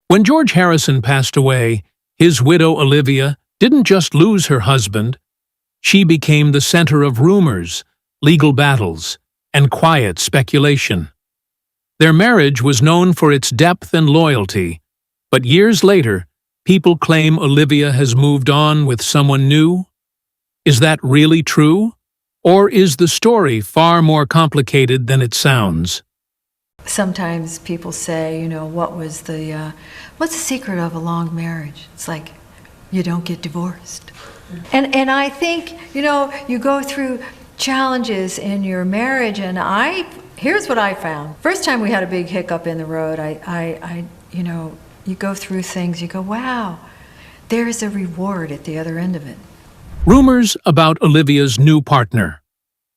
When George Harrison passed away, his widow Olivia didn't just lose her husband. She became the center of rumors, legal battles, and quiet speculation. Their marriage was known for its depth and loyalty, but years later, people claim Olivia has moved on with someone new. Is that really true? Or is the story far more complicated than it sounds? Sometimes people say, what's the secret of a long marriage? It's like, you don't get divorced. And I think, you go through challenges in your marriage, and here's what I found. First time we had a big hiccup in the road, you go through things, you go, wow, there's a reward at the other end of it. Rumors about Olivia's new partner.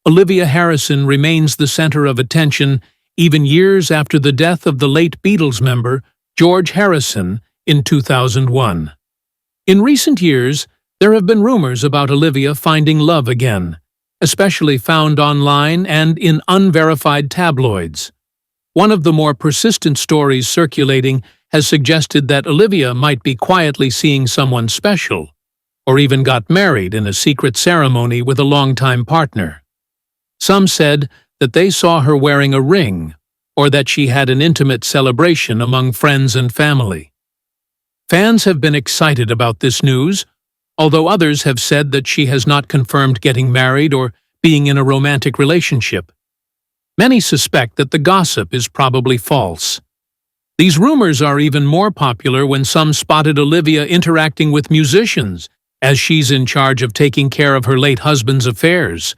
Olivia Harrison remains the center of attention even years after the death of the late Beatles member, George Harrison, in 2001. In recent years, there have been rumors about Olivia finding love again, especially found online and in unverified tabloids. One of the more persistent stories circulating has suggested that Olivia might be quietly seeing someone special, or even got married in a secret ceremony with a longtime partner. Some said that they saw her wearing a ring, or that she had an intimate celebration among friends and family. Fans have been excited about this news, although others have said that she has not confirmed getting married or being in a romantic relationship. Many suspect that the gossip is probably false. These rumors are even more popular when some spotted Olivia interacting with musicians, as she's in charge of taking care of her late husband's affairs.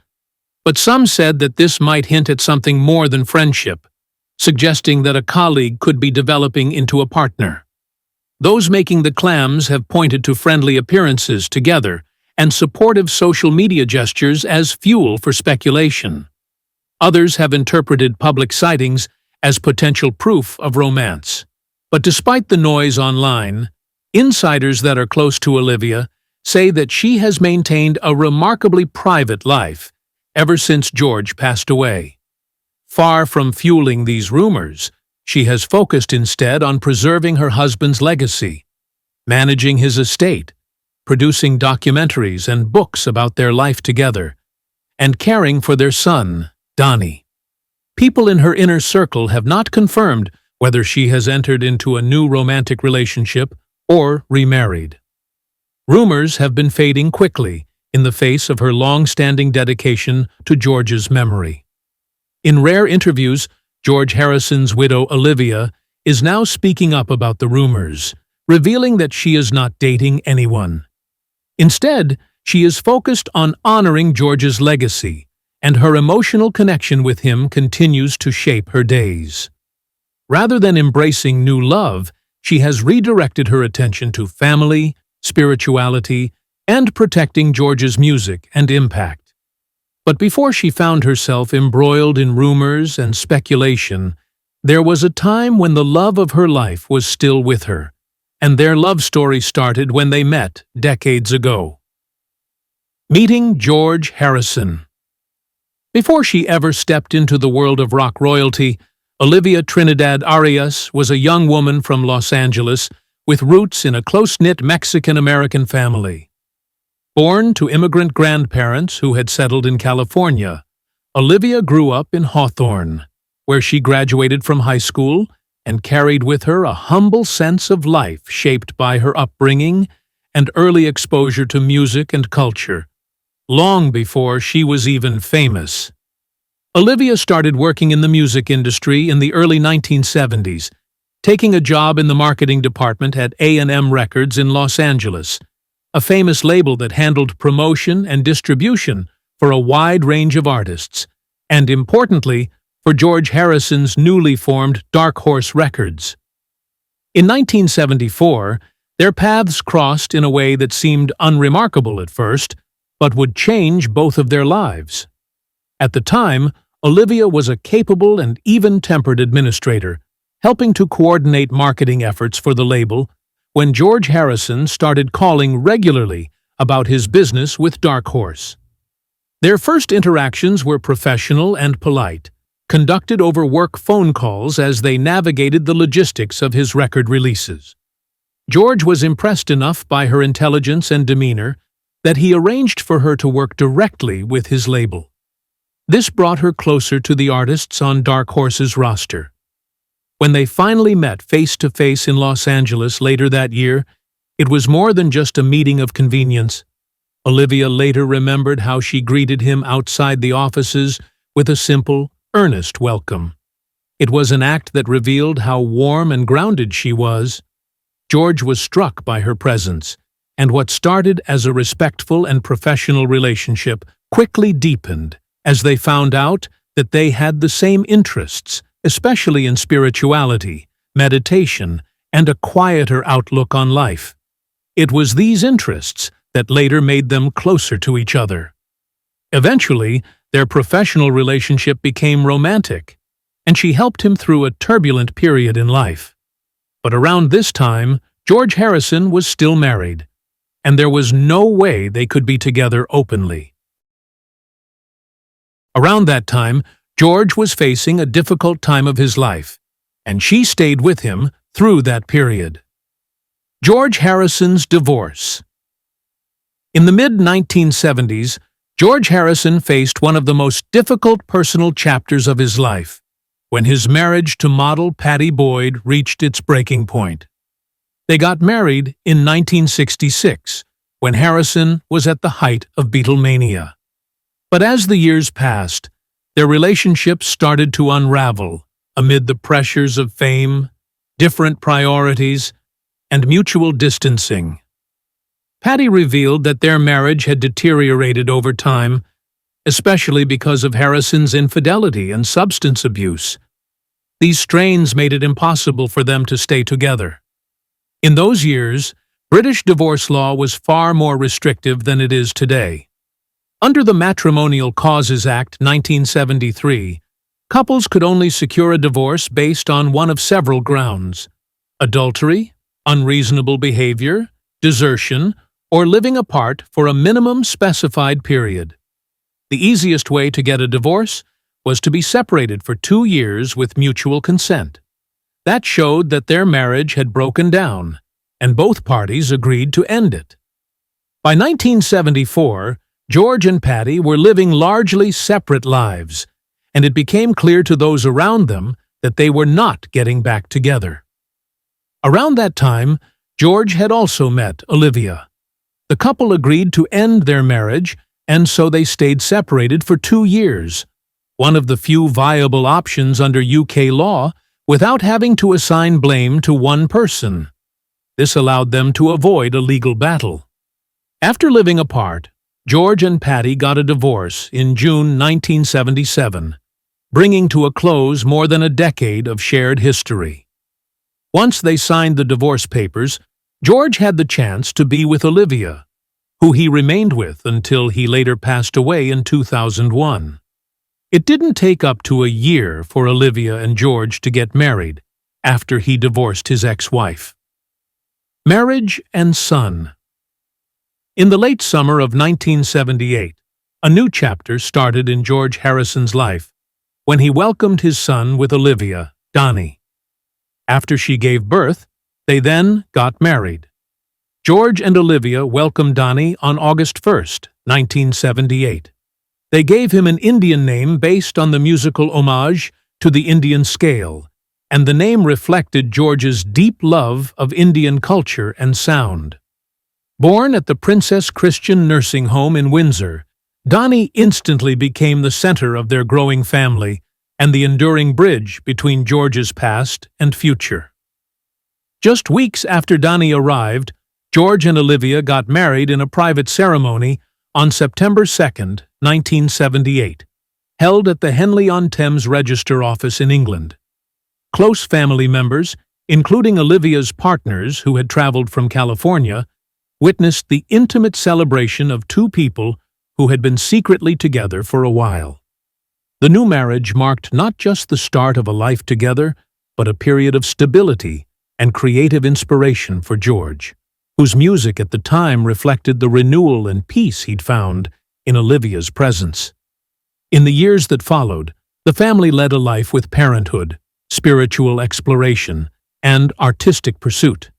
But some said that this might hint at something more than friendship, suggesting that a colleague could be developing into a partner. Those making the clams have pointed to friendly appearances together and supportive social media gestures as fuel for speculation. Others have interpreted public sightings as potential proof of romance. But despite the noise online, insiders that are close to Olivia say that she has maintained a remarkably private life ever since George passed away. Far from fueling these rumors, she has focused instead on preserving her husband's legacy, managing his estate, producing documentaries and books about their life together, and caring for their son, Donnie. People in her inner circle have not confirmed whether she has entered into a new romantic relationship or remarried. Rumors have been fading quickly in the face of her long-standing dedication to George's memory. In rare interviews, George Harrison's widow Olivia is now speaking up about the rumors, revealing that she is not dating anyone. Instead, she is focused on honoring George's legacy, and her emotional connection with him continues to shape her days. Rather than embracing new love, she has redirected her attention to family, spirituality, and protecting George's music and impact. But before she found herself embroiled in rumors and speculation, there was a time when the love of her life was still with her, and their love story started when they met decades ago. Meeting George Harrison. Before she ever stepped into the world of rock royalty, Olivia Trinidad Arias was a young woman from Los Angeles with roots in a close-knit Mexican-American family. Born to immigrant grandparents who had settled in California, Olivia grew up in Hawthorne, where she graduated from high school and carried with her a humble sense of life shaped by her upbringing and early exposure to music and culture, long before she was even famous. Olivia started working in the music industry in the early 1970s, taking a job in the marketing department at A&M Records in Los Angeles, a famous label that handled promotion and distribution for a wide range of artists, and importantly, for George Harrison's newly formed Dark Horse Records. In 1974, their paths crossed in a way that seemed unremarkable at first, but would change both of their lives. At the time, Olivia was a capable and even-tempered administrator, helping to coordinate marketing efforts for the label, when George Harrison started calling regularly about his business with Dark Horse. Their first interactions were professional and polite, conducted over work phone calls as they navigated the logistics of his record releases. George was impressed enough by her intelligence and demeanor that he arranged for her to work directly with his label. This brought her closer to the artists on Dark Horse's roster. When they finally met face-to-face in Los Angeles later that year, it was more than just a meeting of convenience. Olivia later remembered how she greeted him outside the offices with a simple, earnest welcome. It was an act that revealed how warm and grounded she was. George was struck by her presence, and what started as a respectful and professional relationship quickly deepened as they found out that they had the same interests, especially in spirituality, meditation, and a quieter outlook on life. It was these interests that later made them closer to each other. Eventually, their professional relationship became romantic, and she helped him through a turbulent period in life. But around this time, George Harrison was still married, and there was no way they could be together openly. Around that time, George was facing a difficult time of his life, and she stayed with him through that period. George Harrison's divorce. In the mid-1970s, George Harrison faced one of the most difficult personal chapters of his life, when his marriage to model Patty Boyd reached its breaking point. They got married in 1966, when Harrison was at the height of Beatlemania. But as the years passed, their relationship started to unravel amid the pressures of fame, different priorities, and mutual distancing. Patty revealed that their marriage had deteriorated over time, especially because of Harrison's infidelity and substance abuse. These strains made it impossible for them to stay together. In those years, British divorce law was far more restrictive than it is today. Under the Matrimonial Causes Act 1973, couples could only secure a divorce based on one of several grounds: adultery, unreasonable behavior, desertion, or living apart for a minimum specified period. The easiest way to get a divorce was to be separated for 2 years with mutual consent. That showed that their marriage had broken down, and both parties agreed to end it. By 1974, George and Patty were living largely separate lives, and it became clear to those around them that they were not getting back together. Around that time, George had also met Olivia. The couple agreed to end their marriage, and so they stayed separated for 2 years, one of the few viable options under UK law, without having to assign blame to one person. This allowed them to avoid a legal battle. After living apart, George and Patty got a divorce in June 1977, bringing to a close more than a decade of shared history. Once they signed the divorce papers, George had the chance to be with Olivia, who he remained with until he later passed away in 2001. It didn't take up to a year for Olivia and George to get married after he divorced his ex-wife. Marriage and son. In the late summer of 1978, a new chapter started in George Harrison's life when he welcomed his son with Olivia, Donnie. After she gave birth, they then got married. George and Olivia welcomed Donnie on August 1, 1978. They gave him an Indian name based on the musical homage to the Indian scale, and the name reflected George's deep love of Indian culture and sound. Born at the Princess Christian Nursing Home in Windsor, Donnie instantly became the center of their growing family and the enduring bridge between George's past and future. Just weeks after Donnie arrived, George and Olivia got married in a private ceremony on September 2, 1978, held at the Henley-on-Thames Register Office in England. Close family members, including Olivia's partners who had traveled from California, witnessed the intimate celebration of two people who had been secretly together for a while. The new marriage marked not just the start of a life together, but a period of stability and creative inspiration for George, whose music at the time reflected the renewal and peace he'd found in Olivia's presence. In the years that followed, the family led a life with parenthood, spiritual exploration, and artistic pursuit.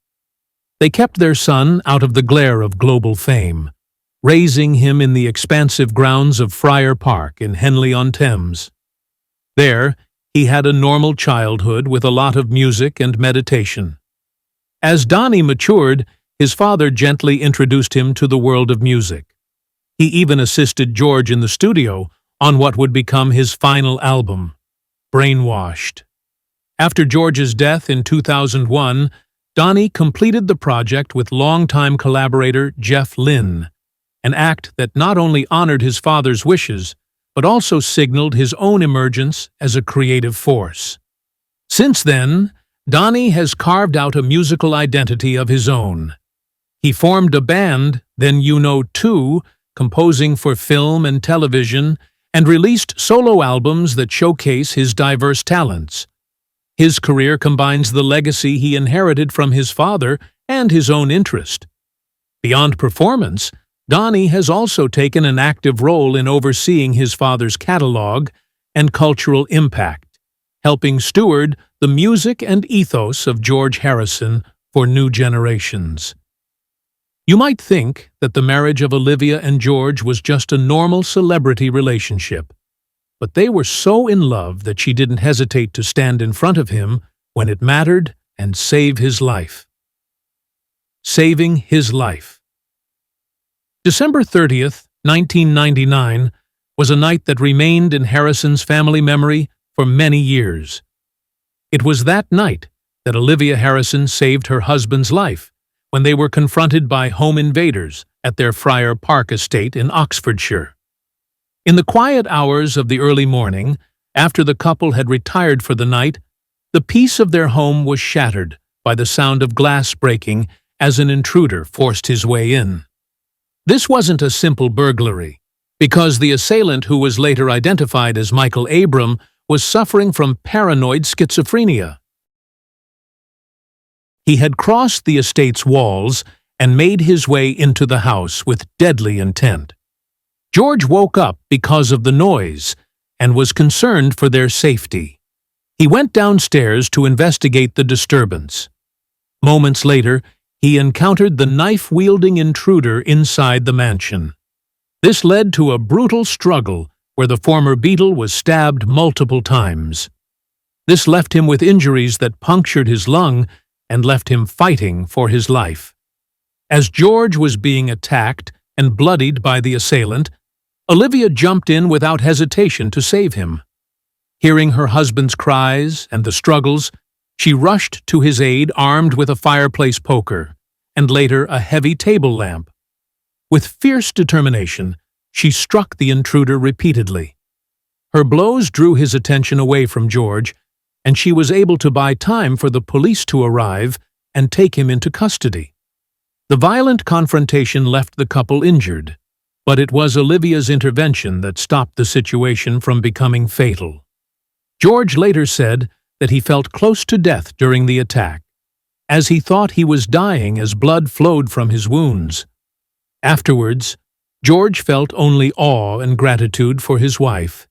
They kept their son out of the glare of global fame, raising him in the expansive grounds of Friar Park in Henley-on-Thames. There, he had a normal childhood with a lot of music and meditation. As Donnie matured, his father gently introduced him to the world of music. He even assisted George in the studio on what would become his final album, Brainwashed. After George's death in 2001, Donnie completed the project with longtime collaborator Jeff Lynne, an act that not only honored his father's wishes, but also signaled his own emergence as a creative force. Since then, Donnie has carved out a musical identity of his own. He formed a band, Then You Know Too, composing for film and television, and released solo albums that showcase his diverse talents. His career combines the legacy he inherited from his father and his own interest. Beyond performance, Donnie has also taken an active role in overseeing his father's catalog and cultural impact, helping steward the music and ethos of George Harrison for new generations. You might think that the marriage of Olivia and George was just a normal celebrity relationship, but they were so in love that she didn't hesitate to stand in front of him when it mattered and save his life. Saving his life. December 30th, 1999, was a night that remained in Harrison's family memory for many years. It was that night that Olivia Harrison saved her husband's life when they were confronted by home invaders at their Friar Park estate in Oxfordshire. In the quiet hours of the early morning, after the couple had retired for the night, the peace of their home was shattered by the sound of glass breaking as an intruder forced his way in. This wasn't a simple burglary, because the assailant, who was later identified as Michael Abram, was suffering from paranoid schizophrenia. He had crossed the estate's walls and made his way into the house with deadly intent. George woke up because of the noise and was concerned for their safety. He went downstairs to investigate the disturbance. Moments later, he encountered the knife-wielding intruder inside the mansion. This led to a brutal struggle where the former Beatle was stabbed multiple times. This left him with injuries that punctured his lung and left him fighting for his life. As George was being attacked and bloodied by the assailant, Olivia jumped in without hesitation to save him. Hearing her husband's cries and the struggles, she rushed to his aid armed with a fireplace poker and later a heavy table lamp. With fierce determination, she struck the intruder repeatedly. Her blows drew his attention away from George, and she was able to buy time for the police to arrive and take him into custody. The violent confrontation left the couple injured, but it was Olivia's intervention that stopped the situation from becoming fatal. George later said that he felt close to death during the attack, as he thought he was dying as blood flowed from his wounds. Afterwards, George felt only awe and gratitude for his wife,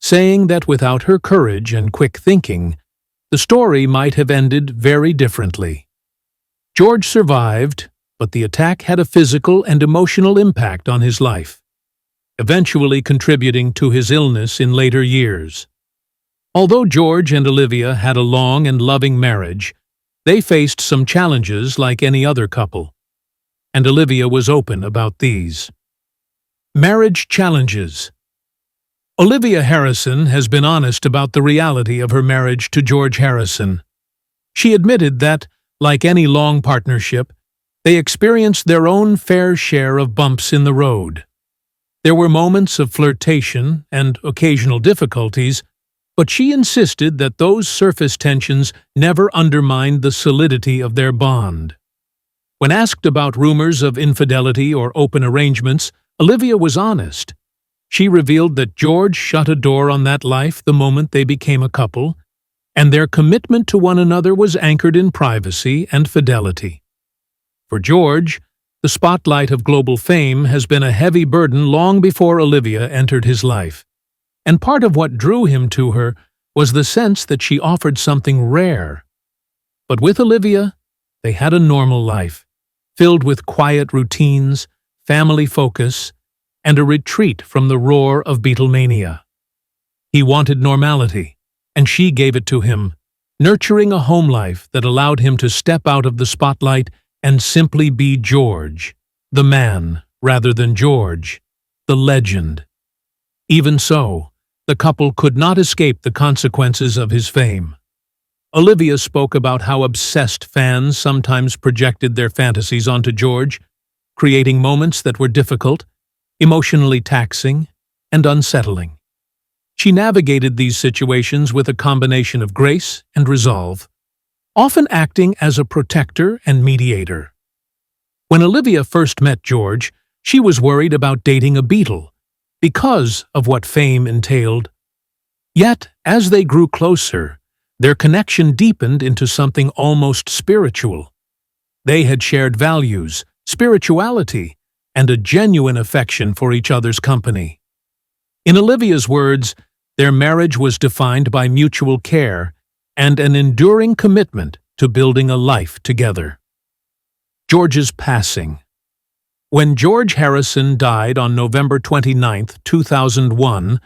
saying that without her courage and quick thinking, the story might have ended very differently. George survived, but the attack had a physical and emotional impact on his life, eventually contributing to his illness in later years. Although George and Olivia had a long and loving marriage, they faced some challenges like any other couple, and Olivia was open about these. Marriage challenges. Olivia Harrison has been honest about the reality of her marriage to George Harrison. She admitted that, like any long partnership, they experienced their own fair share of bumps in the road. There were moments of flirtation and occasional difficulties, but she insisted that those surface tensions never undermined the solidity of their bond. When asked about rumors of infidelity or open arrangements, Olivia was honest. She revealed that George shut a door on that life the moment they became a couple, and their commitment to one another was anchored in privacy and fidelity. For George, the spotlight of global fame has been a heavy burden long before Olivia entered his life, and part of what drew him to her was the sense that she offered something rare. But with Olivia, they had a normal life, filled with quiet routines, family focus, and a retreat from the roar of Beatlemania. He wanted normality, and she gave it to him, nurturing a home life that allowed him to step out of the spotlight and simply be George, the man, rather than George, the legend. Even so, the couple could not escape the consequences of his fame. Olivia spoke about how obsessed fans sometimes projected their fantasies onto George, creating moments that were difficult, emotionally taxing, and unsettling. She navigated these situations with a combination of grace and resolve, often acting as a protector and mediator. When Olivia first met George, she was worried about dating a Beatle, because of what fame entailed. Yet, as they grew closer, their connection deepened into something almost spiritual. They had shared values, spirituality, and a genuine affection for each other's company. In Olivia's words, their marriage was defined by mutual care and an enduring commitment to building a life together. George's passing. When George Harrison died on November 29, 2001,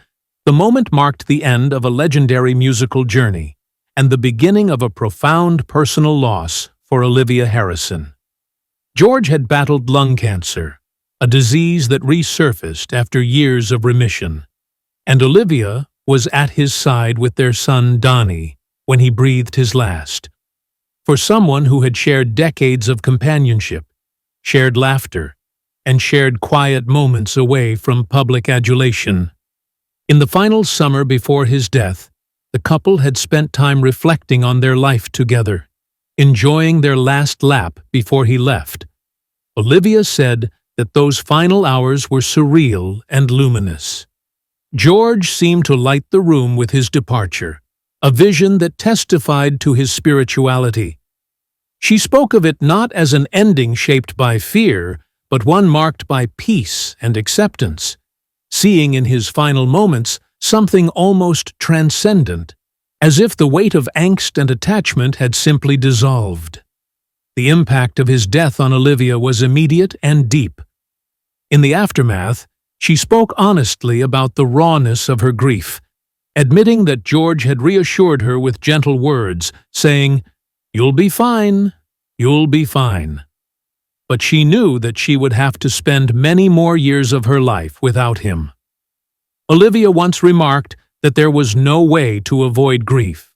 the moment marked the end of a legendary musical journey and the beginning of a profound personal loss for Olivia Harrison. George had battled lung cancer, a disease that resurfaced after years of remission, and Olivia was at his side with their son Donnie when he breathed his last. For someone who had shared decades of companionship, shared laughter, and shared quiet moments away from public adulation. In the final summer before his death, the couple had spent time reflecting on their life together, enjoying their last lap before he left. Olivia said that those final hours were surreal and luminous. George seemed to light the room with his departure, a vision that testified to his spirituality. She spoke of it not as an ending shaped by fear, but one marked by peace and acceptance, seeing in his final moments something almost transcendent, as if the weight of angst and attachment had simply dissolved. The impact of his death on Olivia was immediate and deep. In the aftermath, she spoke honestly about the rawness of her grief, admitting that George had reassured her with gentle words, saying, "You'll be fine, you'll be fine." But she knew that she would have to spend many more years of her life without him. Olivia once remarked that there was no way to avoid grief.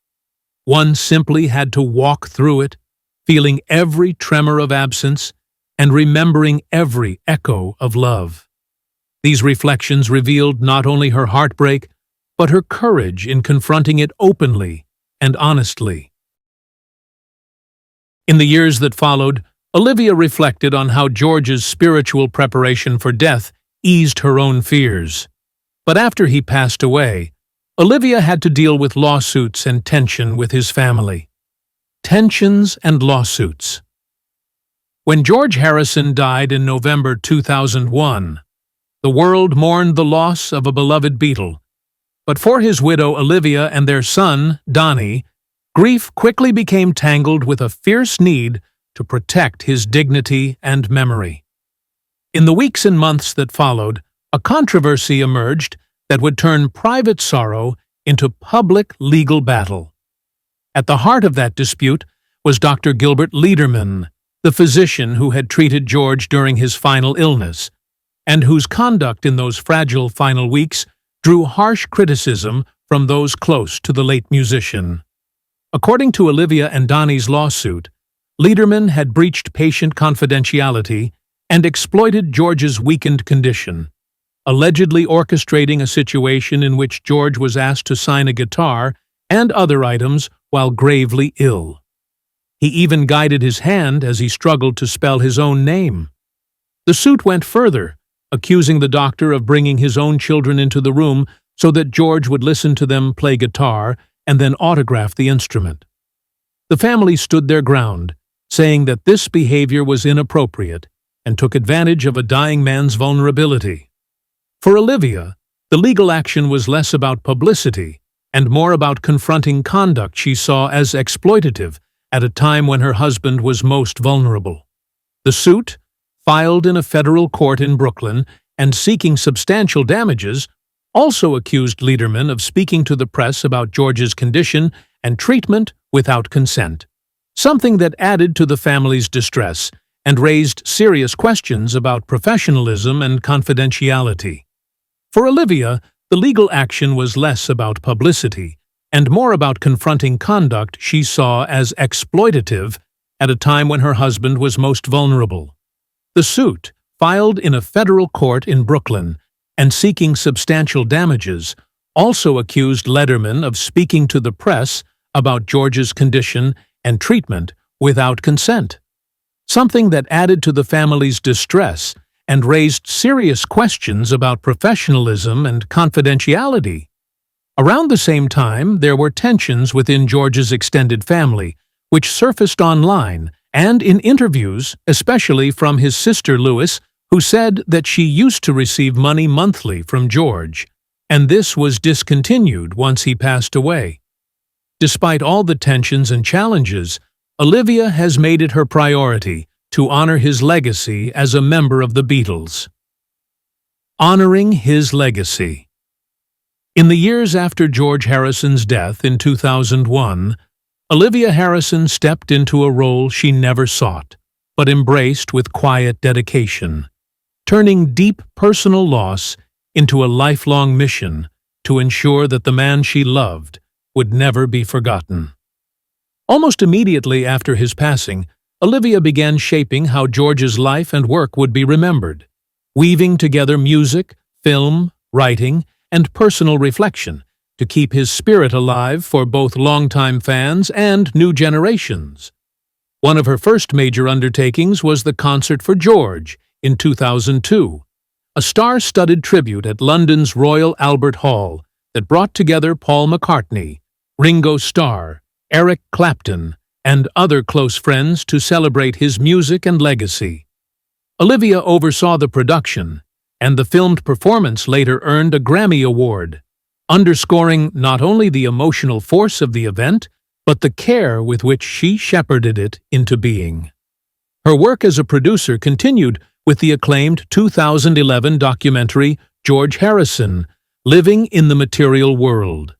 One simply had to walk through it, feeling every tremor of absence and remembering every echo of love. These reflections revealed not only her heartbreak, but her courage in confronting it openly and honestly. In the years that followed, Olivia reflected on how George's spiritual preparation for death eased her own fears. But after he passed away, Olivia had to deal with lawsuits and tension with his family. Tensions and lawsuits. When George Harrison died in November 2001, the world mourned the loss of a beloved Beatle. But for his widow Olivia and their son, Donnie, grief quickly became tangled with a fierce need to protect his dignity and memory. In the weeks and months that followed, a controversy emerged that would turn private sorrow into public legal battle. At the heart of that dispute was Dr. Gilbert Lederman, the physician who had treated George during his final illness, and whose conduct in those fragile final weeks drew harsh criticism from those close to the late musician. According to Olivia and Donnie's lawsuit, Lederman had breached patient confidentiality and exploited George's weakened condition, allegedly orchestrating a situation in which George was asked to sign a guitar and other items while gravely ill. He even guided his hand as he struggled to spell his own name. The suit went further, accusing the doctor of bringing his own children into the room so that George would listen to them play guitar and then autograph the instrument. The family stood their ground, saying that this behavior was inappropriate and took advantage of a dying man's vulnerability. For Olivia, the legal action was less about publicity and more about confronting conduct she saw as exploitative at a time when her husband was most vulnerable. The suit, filed in a federal court in Brooklyn and seeking substantial damages, also accused Lederman of speaking to the press about George's condition and treatment without consent, something that added to the family's distress and raised serious questions about professionalism and confidentiality. For Olivia, the legal action was less about publicity and more about confronting conduct she saw as exploitative at a time when her husband was most vulnerable. The suit, filed in a federal court in Brooklyn and seeking substantial damages, also accused Lederman of speaking to the press about George's condition and treatment without consent, something that added to the family's distress and raised serious questions about professionalism and confidentiality. Around the same time, there were tensions within George's extended family, which surfaced online and in interviews, especially from his sister Lois, who said that she used to receive money monthly from George, and this was discontinued once he passed away. Despite all the tensions and challenges, Olivia has made it her priority to honor his legacy as a member of the Beatles. Honoring his legacy. In the years after George Harrison's death in 2001, Olivia Harrison stepped into a role she never sought, but embraced with quiet dedication, turning deep personal loss into a lifelong mission to ensure that the man she loved would never be forgotten. Almost immediately after his passing, Olivia began shaping how George's life and work would be remembered, weaving together music, film, writing, and personal reflection to keep his spirit alive for both longtime fans and new generations. One of her first major undertakings was the Concert for George in 2002, a star-studded tribute at London's Royal Albert Hall that brought together Paul McCartney, Ringo Starr, Eric Clapton, and other close friends to celebrate his music and legacy. Olivia oversaw the production, and the filmed performance later earned a Grammy Award, underscoring not only the emotional force of the event, but the care with which she shepherded it into being. Her work as a producer continued with the acclaimed 2011 documentary George Harrison, Living in the Material World.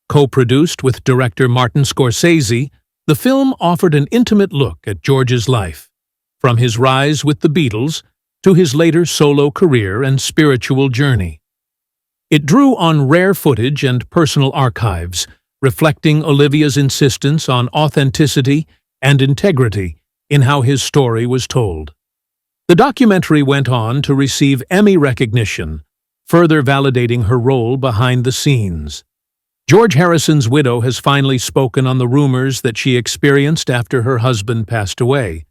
Co-produced with director Martin Scorsese, the film offered an intimate look at George's life, from his rise with the Beatles to his later solo career and spiritual journey. It drew on rare footage and personal archives, reflecting Olivia's insistence on authenticity and integrity in how his story was told. The documentary went on to receive Emmy recognition, further validating her role behind the scenes. George Harrison's widow has finally spoken on the rumors that she experienced after her husband passed away,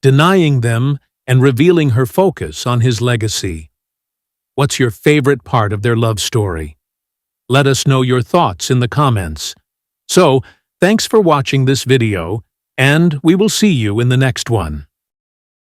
denying them and revealing her focus on his legacy. What's your favorite part of their love story? Let us know your thoughts in the comments. So, thanks for watching this video, and we will see you in the next one.